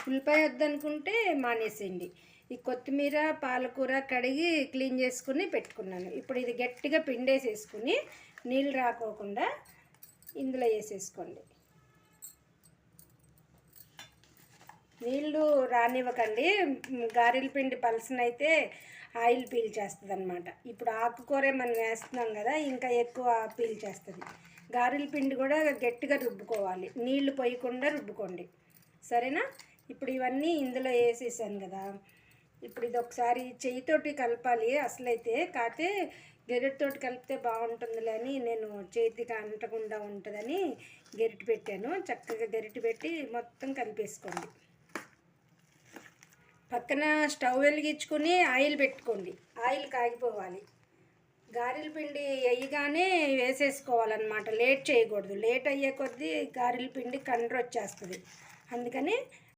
ఉల్లిపాయ వద్దనుకుంటే మానేసేయండి. ఈ కొత్తిమీర పాలకూర కడిగి క్లీన్ చేసుకుని పెట్టుకున్నాను. ఇప్పుడు ఇది గట్టిగా పిండేసేసుకుని నీళ్ళు రాకోకుండా ఇందులో వేసేసుకోండి. నీళ్ళు రానివ్వకండి, గారెల పిండి పలసనైతే ఆయిల్ పీల్చేస్తుంది అనమాట. ఇప్పుడు ఆకుకూర మనం వేస్తున్నాం కదా, ఇంకా ఎక్కువ పీల్చేస్తుంది. గారెల పిండి కూడా గట్టిగా రుబ్బుకోవాలి, నీళ్లు పోయకుండా రుబ్బుకోండి, సరేనా? ఇప్పుడు ఇవన్నీ ఇందులో వేసేసాను కదా, ఇప్పుడు ఇది ఒకసారి చెయ్యితోటి కలపాలి. అసలైతే కాకపోతే గెరిటితోటి కలిపితే బాగుంటుందిలే అని నేను చేతికి అంటకుండా ఉంటుందని గెరిటి పెట్టాను. చక్కగా గెరిటి పెట్టి మొత్తం కలిపేసుకోండి. పక్కన స్టవ్ వెలిగించుకుని ఆయిల్ పెట్టుకోండి, ఆయిల్ కాగిపోవాలి. గారెల పిండి వేయగానే వేసేసుకోవాలన్నమాట, లేట్ చేయకూడదు. లేట్ అయ్యే కొద్దీ గారెల పిండి కండ్ర వచ్చేస్తుంది. అందుకని